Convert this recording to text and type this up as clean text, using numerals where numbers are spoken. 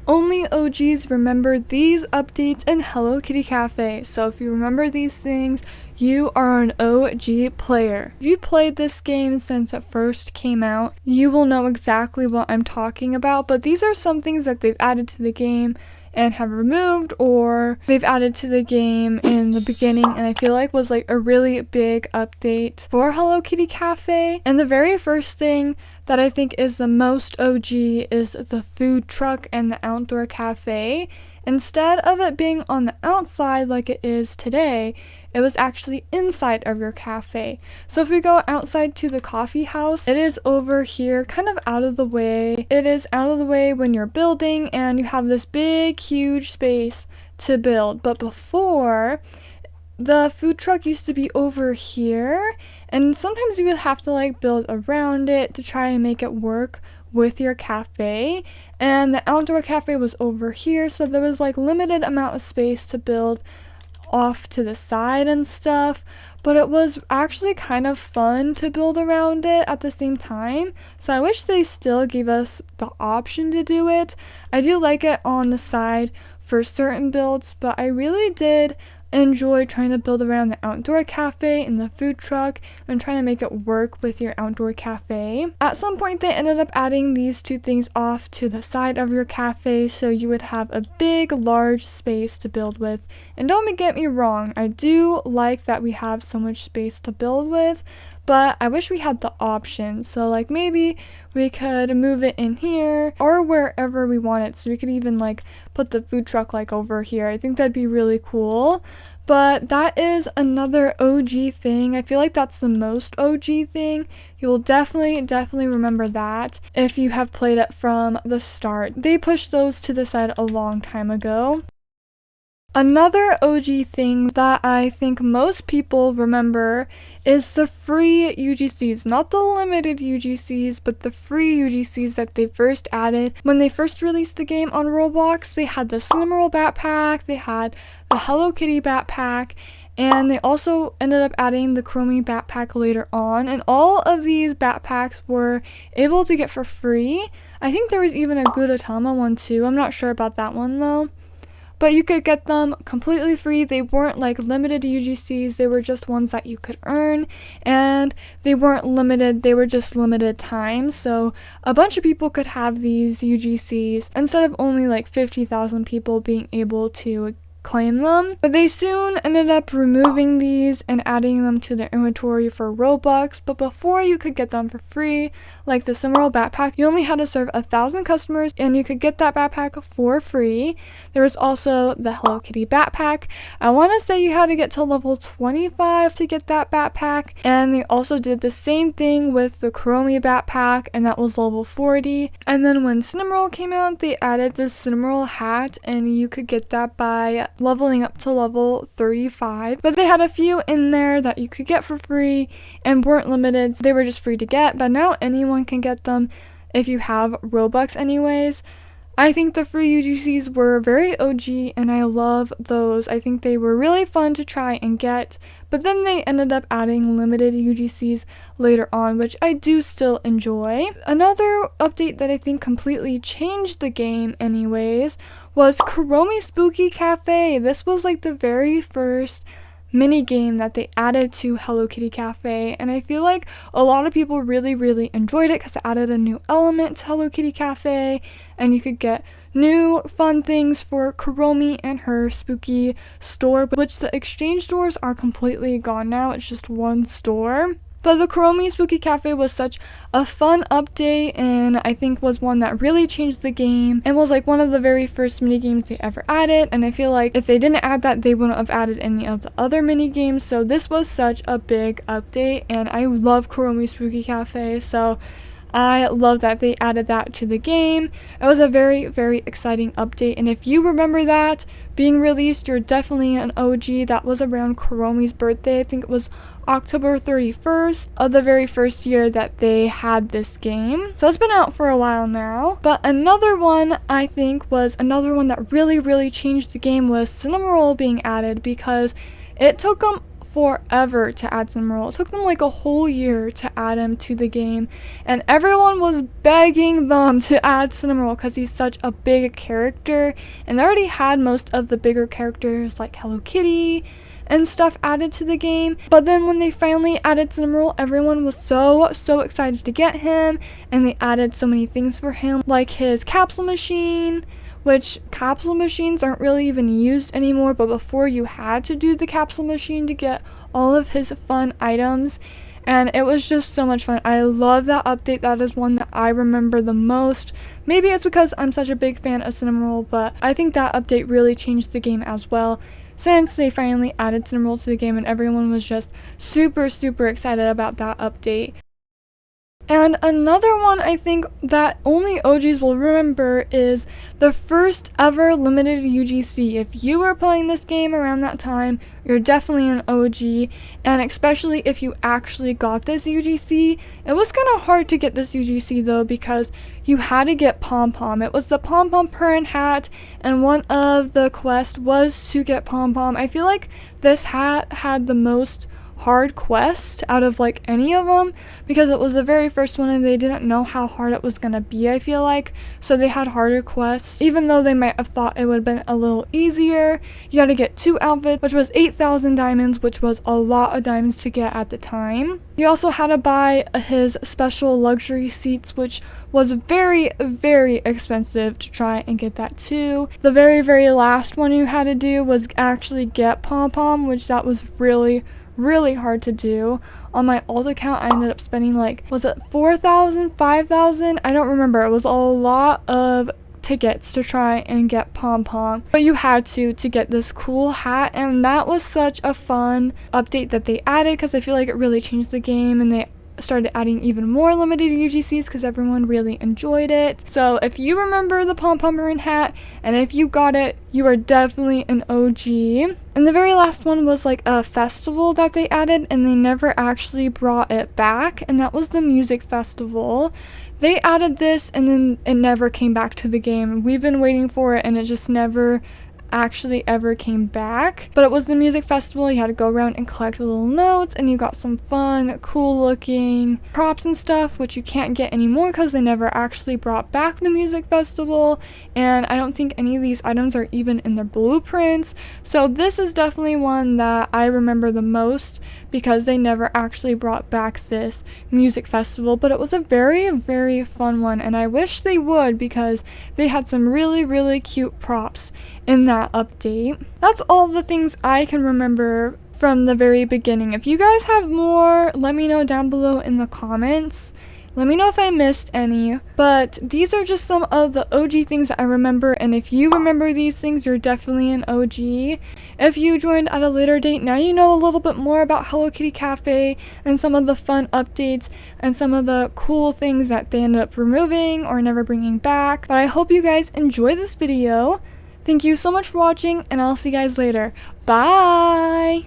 Only OGs remember these updates in Hello Kitty Cafe, so if you remember these things, you are an OG player. If you played this game since it first came out, you will know exactly what I'm talking about, but these are some things that they've added to the game and have removed, or they've added to the game in the beginning, and I feel like was like a really big update for Hello Kitty Cafe. And the very first thing that I think is the most OG is the food truck and the outdoor cafe. Instead of it being on the outside like it is today, it was actually inside of your cafe. So if we go outside to the coffee house, it is over here, kind of out of the way. It is out of the way when you're building and you have this big, huge space to build. But before, the food truck used to be over here, and sometimes you would have to like build around it to try and make it work with your cafe. And the outdoor cafe was over here, so there was like limited amount of space to build off to the side and stuff, but it was actually kind of fun to build around it at the same time. So I wish they still gave us the option to do it. I do like it on the side for certain builds, but I really did enjoy trying to build around the outdoor cafe and the food truck and trying to make it work with your outdoor cafe. At some point they ended up adding these two things off to the side of your cafe so you would have a big, large space to build with. And don't get me wrong, I do like that we have so much space to build with, but I wish we had the option. So like maybe we could move it in here or wherever we want it. So we could even like put the food truck like over here. I think that'd be really cool. But that is another OG thing. I feel like that's the most OG thing. You will definitely remember that if you have played it from the start. They pushed those to the side a long time ago. Another OG thing that I think most people remember is the free UGCs. Not the limited UGCs, but the free UGCs that they first added. When they first released the game on Roblox, they had the Cinnamoroll backpack, they had the Hello Kitty backpack, and they also ended up adding the Chromie backpack later on. And all of these backpacks were able to get for free. I think there was even a Gudetama one too. I'm not sure about that one though. But you could get them completely free. They weren't like limited UGCs, they were just ones that you could earn, and they weren't limited, they were just limited time. So a bunch of people could have these UGCs instead of only like 50,000 people being able to claim them. But they soon ended up removing these and adding them to their inventory for Robux. But before you could get them for free, like the Cinnamoroll backpack, you only had to serve 1,000 customers and you could get that backpack for free. There was also the Hello Kitty backpack. I want to say you had to get to level 25 to get that backpack, and they also did the same thing with the Chromie backpack, and that was level 40. And then when Cinnamoroll came out, they added the Cinnamoroll hat, and you could get that by leveling up to level 35. But they had a few in there that you could get for free and weren't limited, so they were just free to get. But now anyone can get them if you have Robux anyways. I think the free UGCs were very OG and I love those. I think they were really fun to try and get, but then they ended up adding limited UGCs later on, which I do still enjoy. Another update that I think completely changed the game anyways was Chromie Spooky Cafe. This was like the very first mini game that they added to Hello Kitty Cafe, and I feel like a lot of people really enjoyed it because it added a new element to Hello Kitty Cafe, and you could get new fun things for Chromie and her spooky store, which the exchange stores are completely gone now. It's just one store. But the Chromie Spooky Cafe was such a fun update, and I think was one that really changed the game and was like one of the very first mini games they ever added. And I feel like if they didn't add that, they wouldn't have added any of the other mini games. So this was such a big update, and I love Chromie Spooky Cafe, so I love that they added that to the game. It was a very exciting update, and if you remember that being released, you're definitely an OG. That was around Chromie's birthday. I think it was October 31st of the very first year that they had this game. So it's been out for a while now. But another one I think was another one that really changed the game was Cinnamoroll being added, because it took them forever to add Cinnamoroll. It took them like a whole year to add him to the game, and everyone was begging them to add Cinnamoroll because he's such a big character, and they already had most of the bigger characters like Hello Kitty and stuff added to the game. But then when they finally added Cinnamoroll, everyone was so excited to get him, and they added so many things for him, like his capsule machine, which capsule machines aren't really even used anymore, but before you had to do the capsule machine to get all of his fun items, and it was just so much fun. I love that update. That is one that I remember the most. Maybe it's because I'm such a big fan of Cinnamoroll, but I think that update really changed the game as well, since they finally added Cinnamoroll to the game, and everyone was just super excited about that update. And another one I think that only OGs will remember is the first ever limited UGC. If you were playing this game around that time, you're definitely an OG, and especially if you actually got this UGC. It was kind of hard to get this UGC though, because you had to get Pom Pom. It was the Pom Pom Purring hat, and one of the quests was to get Pom Pom. I feel like this hat had the most hard quest out of like any of them, because it was the very first one and they didn't know how hard it was gonna be, I feel like, so they had harder quests, even though they might have thought it would have been a little easier. You had to get 2 outfits, which was 8,000 diamonds, which was a lot of diamonds to get at the time. You also had to buy his special luxury seats, which was very expensive to try and get that too. The very last one you had to do was actually get Pom Pom, which that was really hard to do. On my alt account, I ended up spending like, was it 4,000, 5,000? I don't remember. It was a lot of tickets to try and get Pom Pom, but you had to get this cool hat, and that was such a fun update that they added, because I feel like it really changed the game, and they started adding even more limited UGCs because everyone really enjoyed it. So if you remember the Pom Pom Purring hat, and if you got it, you are definitely an OG. And the very last one was like a festival that they added, and they never actually brought it back, and that was the music festival. They added this and then it never came back to the game. We've been waiting for it and it just never actually ever came back. But it was the music festival. You had to go around and collect little notes, and you got some fun, cool looking props and stuff, which you can't get anymore because they never actually brought back the music festival, and I don't think any of these items are even in their blueprints. So this is definitely one that I remember the most, because they never actually brought back this music festival, but it was a very fun one, and I wish they would, because they had some really cute props in that update. That's all the things I can remember from the very beginning. If you guys have more, let me know down below in the comments. Let me know if I missed any, but these are just some of the OG things that I remember, and if you remember these things, you're definitely an OG. If you joined at a later date, now you know a little bit more about Hello Kitty Cafe and some of the fun updates and some of the cool things that they ended up removing or never bringing back. But I hope you guys enjoy this video. Thank you so much for watching, and I'll see you guys later. Bye!